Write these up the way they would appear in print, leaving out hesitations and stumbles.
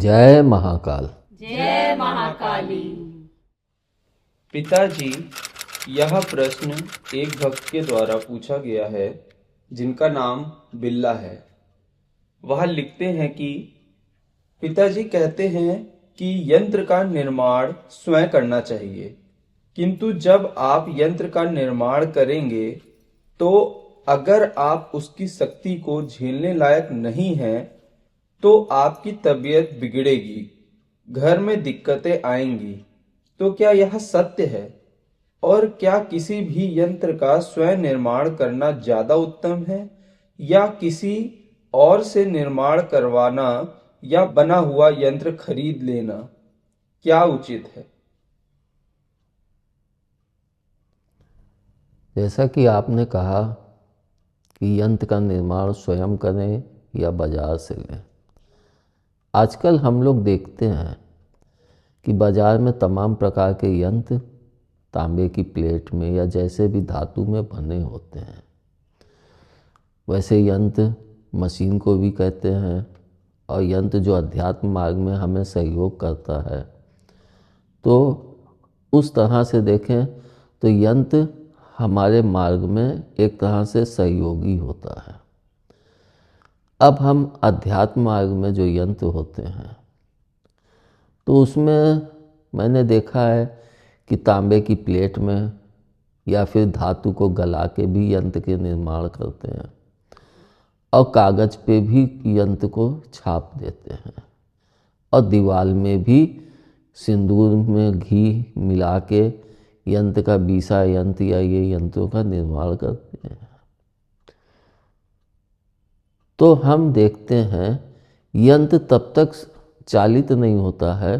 जय महाकाल। जय महाकाली। पिताजी, यह प्रश्न एक भक्त के द्वारा पूछा गया है जिनका नाम बिल्ला है। वह लिखते हैं कि पिताजी कहते हैं कि यंत्र का निर्माण स्वयं करना चाहिए, किंतु जब आप यंत्र का निर्माण करेंगे तो अगर आप उसकी शक्ति को झेलने लायक नहीं हैं तो आपकी तबीयत बिगड़ेगी, घर में दिक्कतें आएंगी। तो क्या यह सत्य है? और क्या किसी भी यंत्र का स्वयं निर्माण करना ज्यादा उत्तम है या किसी और से निर्माण करवाना या बना हुआ यंत्र खरीद लेना क्या उचित है? जैसा कि आपने कहा कि यंत्र का निर्माण स्वयं करें या बाजार से लें, आजकल हम लोग देखते हैं कि बाजार में तमाम प्रकार के यंत्र तांबे की प्लेट में या जैसे भी धातु में बने होते हैं। वैसे यंत्र मशीन को भी कहते हैं, और यंत्र जो अध्यात्म मार्ग में हमें सहयोग करता है, तो उस तरह से देखें तो यंत्र हमारे मार्ग में एक तरह से सहयोगी होता है। अब हम अध्यात्म मार्ग में जो यंत्र होते हैं तो उसमें मैंने देखा है कि तांबे की प्लेट में या फिर धातु को गला के भी यंत्र के निर्माण करते हैं, और कागज़ पे भी यंत्र को छाप देते हैं, और दीवार में भी सिंदूर में घी मिला के यंत्र का बीसा यंत्र या ये यंत्रों का निर्माण करते हैं। तो हम देखते हैं यंत्र तब तक चालित नहीं होता है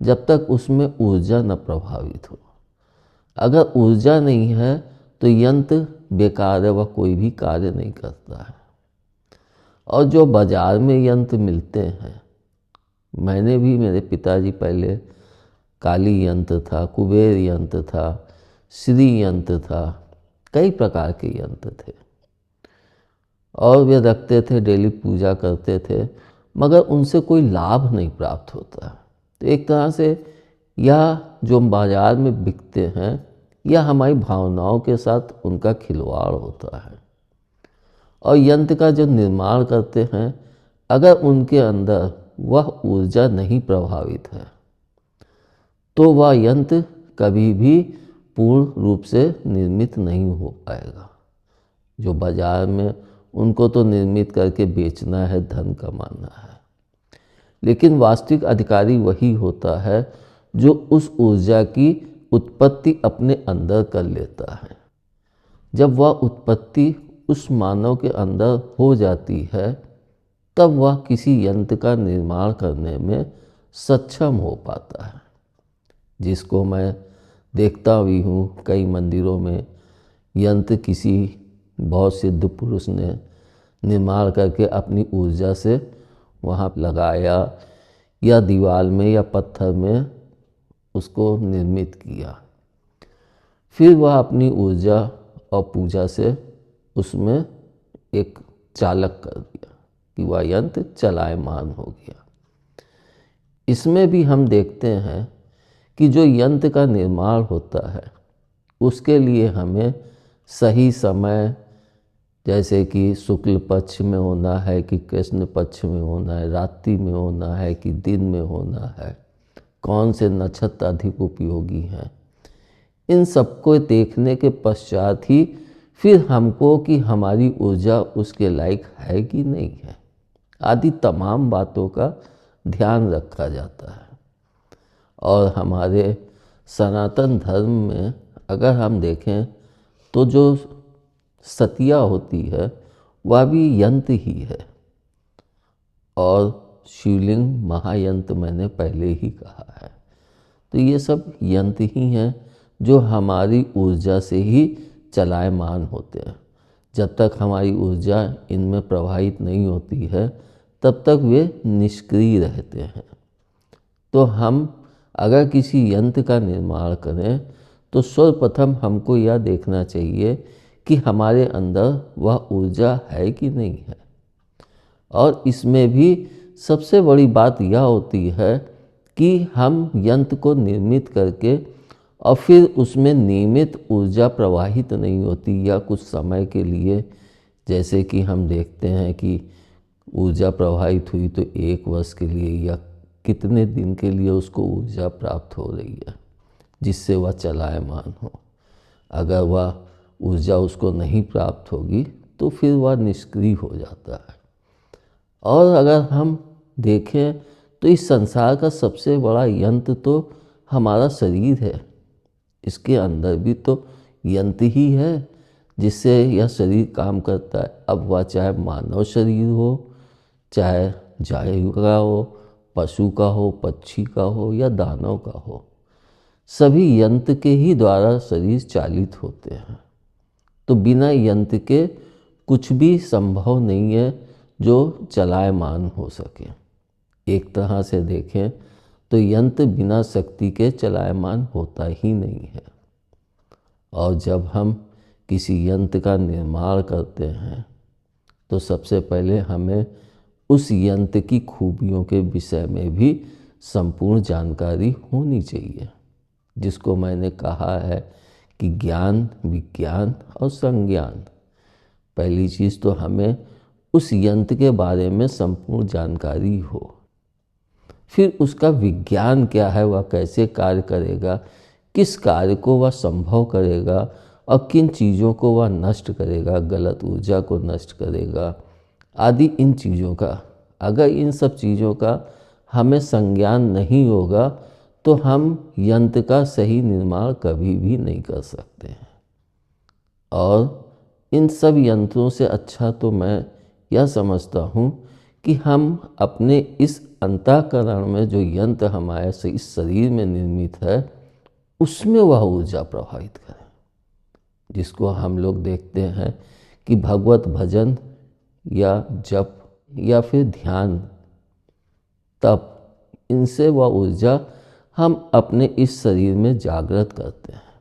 जब तक उसमें ऊर्जा न प्रभावित हो। अगर ऊर्जा नहीं है तो यंत्र बेकार है, वह कोई भी कार्य नहीं करता है। और जो बाजार में यंत्र मिलते हैं, मैंने भी, मेरे पिताजी पहले काली यंत्र था, कुबेर यंत्र था, श्री यंत्र था, कई प्रकार के यंत्र थे, और वे रखते थे, डेली पूजा करते थे, मगर उनसे कोई लाभ नहीं प्राप्त होता। तो एक तरह से यह जो बाजार में बिकते हैं यह हमारी भावनाओं के साथ उनका खिलवाड़ होता है। और यंत्र का जो निर्माण करते हैं, अगर उनके अंदर वह ऊर्जा नहीं प्रभावित है तो वह यंत्र कभी भी पूर्ण रूप से निर्मित नहीं हो पाएगा। जो बाजार में, उनको तो निर्मित करके बेचना है, धन कमाना है, लेकिन वास्तविक अधिकारी वही होता है जो उस ऊर्जा की उत्पत्ति अपने अंदर कर लेता है। जब वह उत्पत्ति उस मानव के अंदर हो जाती है तब वह किसी यंत्र का निर्माण करने में सक्षम हो पाता है, जिसको मैं देखता भी हूँ। कई मंदिरों में यंत्र किसी बहुत सिद्ध पुरुष ने निर्माण करके अपनी ऊर्जा से वहाँ लगाया, या दीवार में या पत्थर में उसको निर्मित किया, फिर वह अपनी ऊर्जा और पूजा से उसमें एक चालक कर दिया कि वह यंत्र चलायमान हो गया। इसमें भी हम देखते हैं कि जो यंत्र का निर्माण होता है उसके लिए हमें सही समय, जैसे कि शुक्ल पक्ष में होना है कि कृष्ण पक्ष में होना है, रात्रि में होना है कि दिन में होना है, कौन से नक्षत्र अधिक उपयोगी हैं, इन सबको देखने के पश्चात ही फिर हमको कि हमारी ऊर्जा उसके लायक है कि नहीं है, आदि तमाम बातों का ध्यान रखा जाता है। और हमारे सनातन धर्म में अगर हम देखें तो जो सतिया होती है वह भी यंत्र ही है, और शिवलिंग महायंत्र मैंने पहले ही कहा है। तो ये सब यंत्र ही हैं जो हमारी ऊर्जा से ही चलायमान होते हैं। जब तक हमारी ऊर्जा इनमें प्रवाहित नहीं होती है तब तक वे निष्क्रिय रहते हैं। तो हम अगर किसी यंत्र का निर्माण करें तो सर्वप्रथम हमको यह देखना चाहिए कि हमारे अंदर वह ऊर्जा है कि नहीं है। और इसमें भी सबसे बड़ी बात यह होती है कि हम यंत्र को निर्मित करके और फिर उसमें नियमित ऊर्जा प्रवाहित नहीं होती, या कुछ समय के लिए, जैसे कि हम देखते हैं कि ऊर्जा प्रवाहित हुई तो 1 वर्ष के लिए या कितने दिन के लिए उसको ऊर्जा प्राप्त हो रही है जिससे वह चलायमान हो। अगर वह ऊर्जा उसको नहीं प्राप्त होगी तो फिर वह निष्क्रिय हो जाता है। और अगर हम देखें तो इस संसार का सबसे बड़ा यंत्र तो हमारा शरीर है। इसके अंदर भी तो यंत्र ही है जिससे यह शरीर काम करता है। अब वह चाहे मानव शरीर हो, चाहे जरायु का हो, पशु का हो, पक्षी का हो या दानव का हो, सभी यंत्र के ही द्वारा शरीर चालित होते हैं। तो बिना यंत्र के कुछ भी संभव नहीं है जो चलायमान हो सके। एक तरह से देखें तो यंत्र बिना शक्ति के चलायमान होता ही नहीं है। और जब हम किसी यंत्र का निर्माण करते हैं तो सबसे पहले हमें उस यंत्र की खूबियों के विषय में भी संपूर्ण जानकारी होनी चाहिए, जिसको मैंने कहा है कि ज्ञान, विज्ञान और संज्ञान। पहली चीज़ तो हमें उस यंत्र के बारे में संपूर्ण जानकारी हो, फिर उसका विज्ञान क्या है, वह कैसे कार्य करेगा, किस कार्य को वह संभव करेगा और किन चीज़ों को वह नष्ट करेगा, गलत ऊर्जा को नष्ट करेगा आदि। इन चीज़ों का, अगर इन सब चीज़ों का हमें संज्ञान नहीं होगा तो हम यंत्र का सही निर्माण कभी भी नहीं कर सकते हैं। और इन सब यंत्रों से अच्छा तो मैं यह समझता हूँ कि हम अपने इस अंतःकरण में जो यंत्र हमारे इस शरीर में निर्मित है उसमें वह ऊर्जा प्रवाहित करें, जिसको हम लोग देखते हैं कि भगवत भजन या जप या फिर ध्यान, तप, इनसे वह ऊर्जा हम अपने इस शरीर में जागृत करते हैं,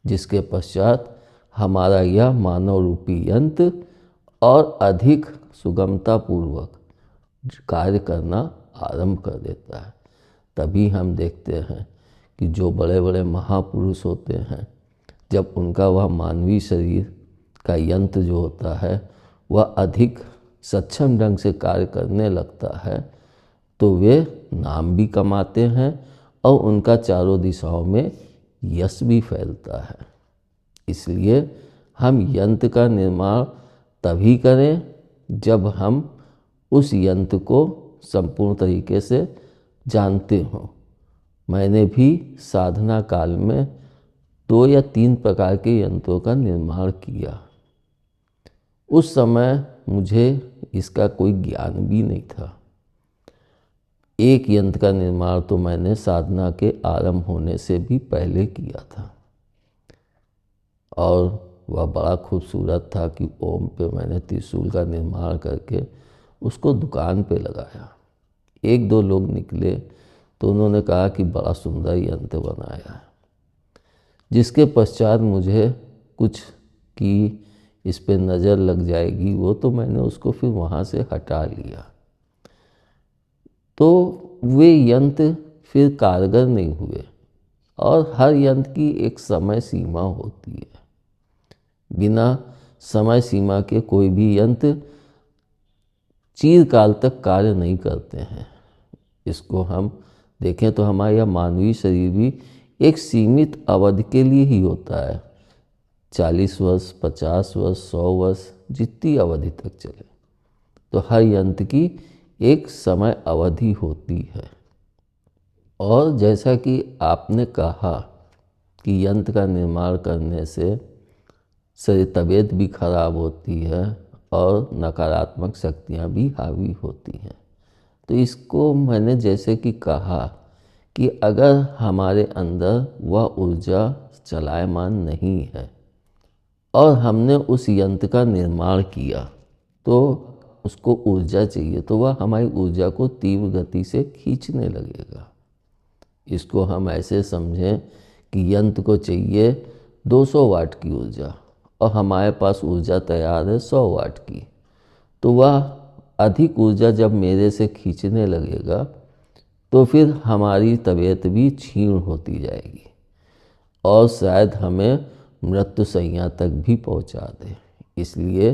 जिसके पश्चात हमारा यह मानव रूपी यंत्र और अधिक सुगमतापूर्वक कार्य करना आरंभ कर देता है। तभी हम देखते हैं कि जो बड़े बड़े महापुरुष होते हैं, जब उनका वह मानवीय शरीर का यंत्र जो होता है वह अधिक सक्षम ढंग से कार्य करने लगता है तो वे नाम भी कमाते हैं और उनका चारों दिशाओं में यश भी फैलता है। इसलिए हम यंत्र का निर्माण तभी करें जब हम उस यंत्र को संपूर्ण तरीके से जानते हों। मैंने भी साधना काल में 2 या 3 प्रकार के यंत्रों का निर्माण किया। उस समय मुझे इसका कोई ज्ञान भी नहीं था। एक यंत्र का निर्माण तो मैंने साधना के आरंभ होने से भी पहले किया था और वह बड़ा खूबसूरत था कि ओम पे मैंने त्रिशूल का निर्माण करके उसको दुकान पे लगाया। 1-2 लोग निकले तो उन्होंने कहा कि बड़ा सुंदर यंत्र बनाया है, जिसके पश्चात मुझे कुछ कि इस पे नज़र लग जाएगी, वो तो मैंने उसको फिर वहाँ से हटा लिया। तो वे यंत्र फिर कारगर नहीं हुए और हर यंत्र की एक समय सीमा होती है। बिना समय सीमा के कोई भी यंत्र चिरकाल तक कार्य नहीं करते हैं। इसको हम देखें तो हमारा यह मानवीय शरीर भी एक सीमित अवधि के लिए ही होता है। 40 वर्ष, 50 वर्ष, 100 वर्ष, जितनी अवधि तक चले। तो हर यंत्र की एक समय अवधि होती है। और जैसा कि आपने कहा कि यंत्र का निर्माण करने से शरीर तबीयत भी खराब होती है और नकारात्मक शक्तियाँ भी हावी होती हैं, तो इसको मैंने जैसे कि कहा कि अगर हमारे अंदर वह ऊर्जा चलायमान नहीं है और हमने उस यंत्र का निर्माण किया तो उसको ऊर्जा चाहिए, तो वह हमारी ऊर्जा को तीव्र गति से खींचने लगेगा। इसको हम ऐसे समझें कि यंत्र को चाहिए 200 वाट की ऊर्जा और हमारे पास ऊर्जा तैयार है 100 वाट की, तो वह अधिक ऊर्जा जब मेरे से खींचने लगेगा तो फिर हमारी तबीयत भी क्षीण होती जाएगी और शायद हमें मृत्यु शैया तक भी पहुंचा दे। इसलिए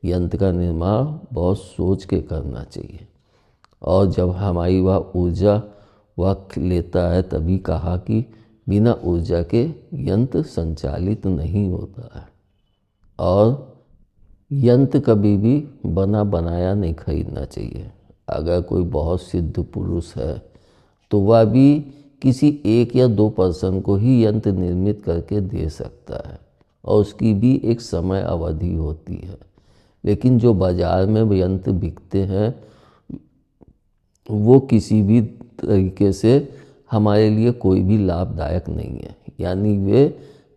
यंत्र का निर्माण बहुत सोच के करना चाहिए। और जब हमारी वह ऊर्जा वक्त लेता है, तभी कहा कि बिना ऊर्जा के यंत्र संचालित नहीं होता है। और यंत्र कभी भी बना बनाया नहीं खरीदना चाहिए। अगर कोई बहुत सिद्ध पुरुष है तो वह भी किसी 1 या 2 पर्सन को ही यंत्र निर्मित करके दे सकता है और उसकी भी एक समय अवधि होती है। लेकिन जो बाज़ार में यंत्र बिकते हैं वो किसी भी तरीके से हमारे लिए कोई भी लाभदायक नहीं है, यानी वे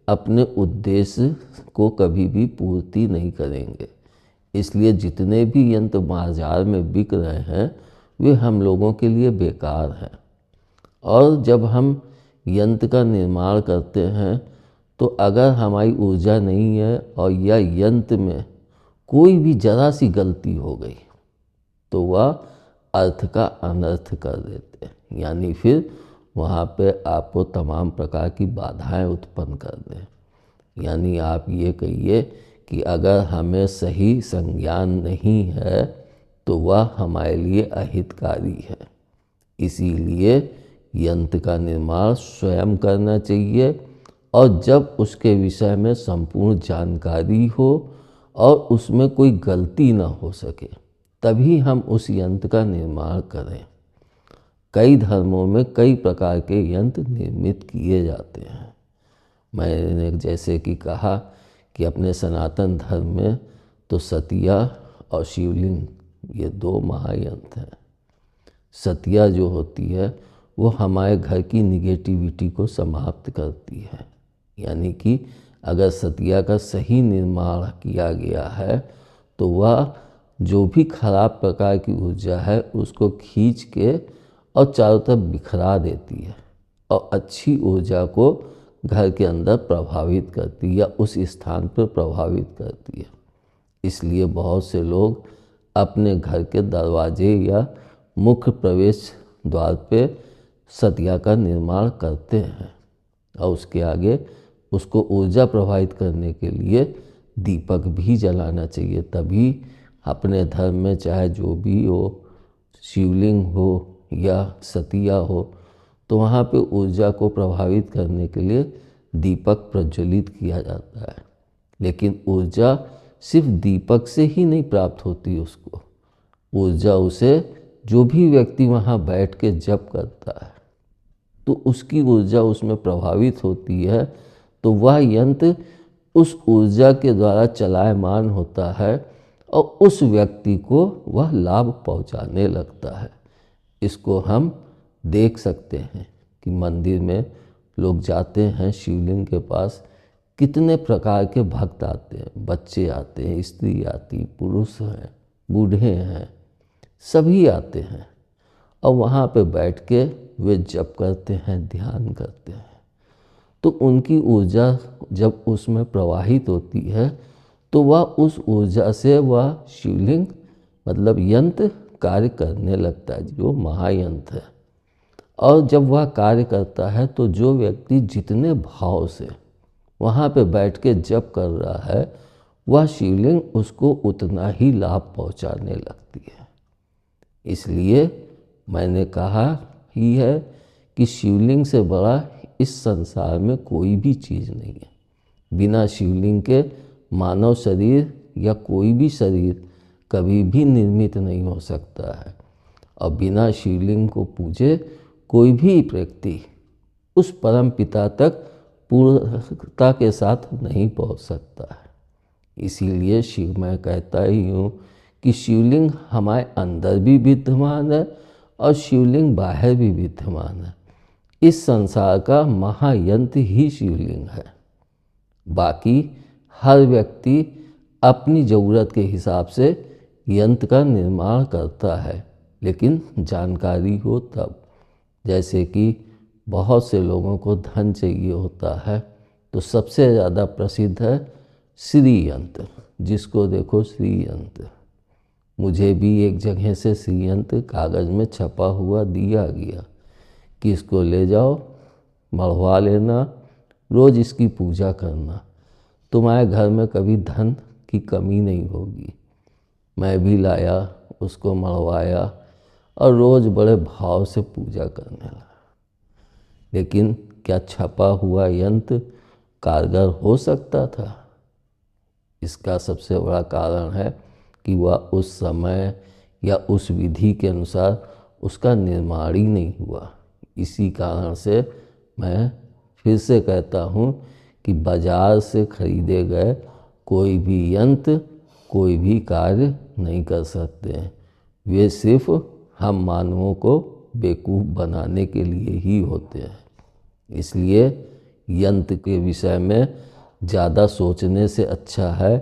अपने उद्देश्य को कभी भी पूर्ति नहीं करेंगे। इसलिए जितने भी यंत्र बाजार में बिक रहे हैं वे हम लोगों के लिए बेकार हैं। और जब हम यंत्र का निर्माण करते हैं तो अगर हमारी ऊर्जा नहीं है और या यंत्र में कोई भी जरा सी गलती हो गई तो वह अर्थ का अनर्थ कर देते हैं, यानी फिर वहाँ पे आपको तमाम प्रकार की बाधाएं उत्पन्न कर दें। यानी आप ये कहिए कि अगर हमें सही संज्ञान नहीं है तो वह हमारे लिए अहितकारी है। इसीलिए यंत्र का निर्माण स्वयं करना चाहिए और जब उसके विषय में संपूर्ण जानकारी हो और उसमें कोई गलती ना हो सके तभी हम उस यंत्र का निर्माण करें। कई धर्मों में कई प्रकार के यंत्र निर्मित किए जाते हैं। मैंने जैसे कि कहा कि अपने सनातन धर्म में तो सतिया और शिवलिंग ये 2 महायंत्र हैं। सतिया जो होती है वो हमारे घर की निगेटिविटी को समाप्त करती है, यानी कि अगर सतिया का सही निर्माण किया गया है तो वह जो भी खराब प्रकार की ऊर्जा है उसको खींच के और चारों तरफ बिखरा देती है और अच्छी ऊर्जा को घर के अंदर प्रभावित करती है या उस स्थान पर प्रभावित करती है। इसलिए बहुत से लोग अपने घर के दरवाजे या मुख्य प्रवेश द्वार पे सतिया का निर्माण करते हैं और उसके आगे उसको ऊर्जा प्रभावित करने के लिए दीपक भी जलाना चाहिए। तभी अपने धर्म में चाहे जो भी हो, शिवलिंग हो या सतिया हो, तो वहाँ पे ऊर्जा को प्रभावित करने के लिए दीपक प्रज्वलित किया जाता है। लेकिन ऊर्जा सिर्फ दीपक से ही नहीं प्राप्त होती, उसको ऊर्जा उसे जो भी व्यक्ति वहाँ बैठ के जप करता है तो उसकी ऊर्जा उसमें प्रभावित होती है, तो वह यंत्र उस ऊर्जा के द्वारा चलायमान होता है और उस व्यक्ति को वह लाभ पहुँचाने लगता है। इसको हम देख सकते हैं कि मंदिर में लोग जाते हैं शिवलिंग के पास, कितने प्रकार के भक्त आते हैं, बच्चे आते हैं, स्त्री आती, पुरुष हैं, बूढ़े हैं, सभी आते हैं और वहाँ पे बैठ के वे जप करते हैं, ध्यान करते हैं। तो उनकी ऊर्जा जब उसमें प्रवाहित होती है तो वह उस ऊर्जा से वह शिवलिंग मतलब यंत्र कार्य करने लगता है, जो महायंत्र है। और जब वह कार्य करता है तो जो व्यक्ति जितने भाव से वहाँ पे बैठ के जप कर रहा है वह शिवलिंग उसको उतना ही लाभ पहुँचाने लगती है। इसलिए मैंने कहा ही है कि शिवलिंग से बड़ा इस संसार में कोई भी चीज़ नहीं है। बिना शिवलिंग के मानव शरीर या कोई भी शरीर कभी भी निर्मित नहीं हो सकता है और बिना शिवलिंग को पूजे कोई भी व्यक्ति उस परम पिता तक पूर्णता के साथ नहीं पहुंच सकता है। इसीलिए शिव मैं कहता ही हूँ कि शिवलिंग हमारे अंदर भी विद्यमान है और शिवलिंग बाहर भी विद्यमान है। इस संसार का महायंत्र ही शिवलिंग है। बाकी हर व्यक्ति अपनी ज़रूरत के हिसाब से यंत्र का निर्माण करता है, लेकिन जानकारी हो तब। जैसे कि बहुत से लोगों को धन चाहिए होता है तो सबसे ज़्यादा प्रसिद्ध है श्री यंत्र, जिसको देखो श्री यंत्र। मुझे भी एक जगह से श्रीयंत्र कागज़ में छपा हुआ दिया गया कि इसको ले जाओ, मढ़वा लेना, रोज़ इसकी पूजा करना, तुम्हारे घर में कभी धन की कमी नहीं होगी। मैं भी लाया, उसको मढ़वाया और रोज़ बड़े भाव से पूजा करने लगा। लेकिन क्या छपा हुआ यंत्र कारगर हो सकता था? इसका सबसे बड़ा कारण है कि वह उस समय या उस विधि के अनुसार उसका निर्माण ही नहीं हुआ। इसी कारण से मैं फिर से कहता हूँ कि बाजार से खरीदे गए कोई भी यंत्र कोई भी कार्य नहीं कर सकते हैं। वे सिर्फ हम मानवों को बेवकूफ़ बनाने के लिए ही होते हैं। इसलिए यंत्र के विषय में ज़्यादा सोचने से अच्छा है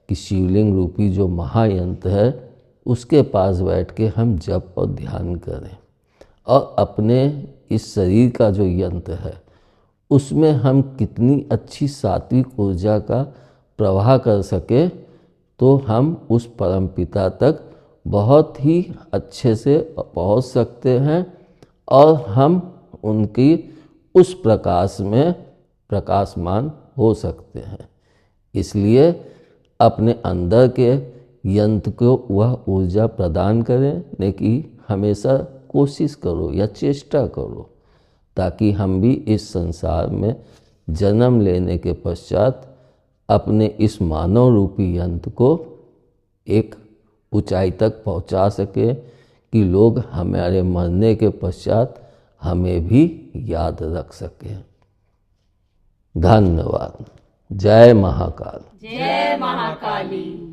कि शिवलिंग रूपी जो महायंत्र है उसके पास बैठ के हम जप और ध्यान करें, और अपने इस शरीर का जो यंत्र है उसमें हम कितनी अच्छी सात्विक ऊर्जा का प्रवाह कर सके तो हम उस परमपिता तक बहुत ही अच्छे से पहुंच सकते हैं और हम उनकी उस प्रकाश में प्रकाशमान हो सकते हैं। इसलिए अपने अंदर के यंत्र को वह ऊर्जा प्रदान करें, लेकिन हमेशा कोशिश करो या चेष्टा करो ताकि हम भी इस संसार में जन्म लेने के पश्चात अपने इस मानव रूपी यंत्र को एक ऊंचाई तक पहुंचा सके कि लोग हमारे मरने के पश्चात हमें भी याद रख सकें। धन्यवाद। जय महाकाल। जय महाकाली।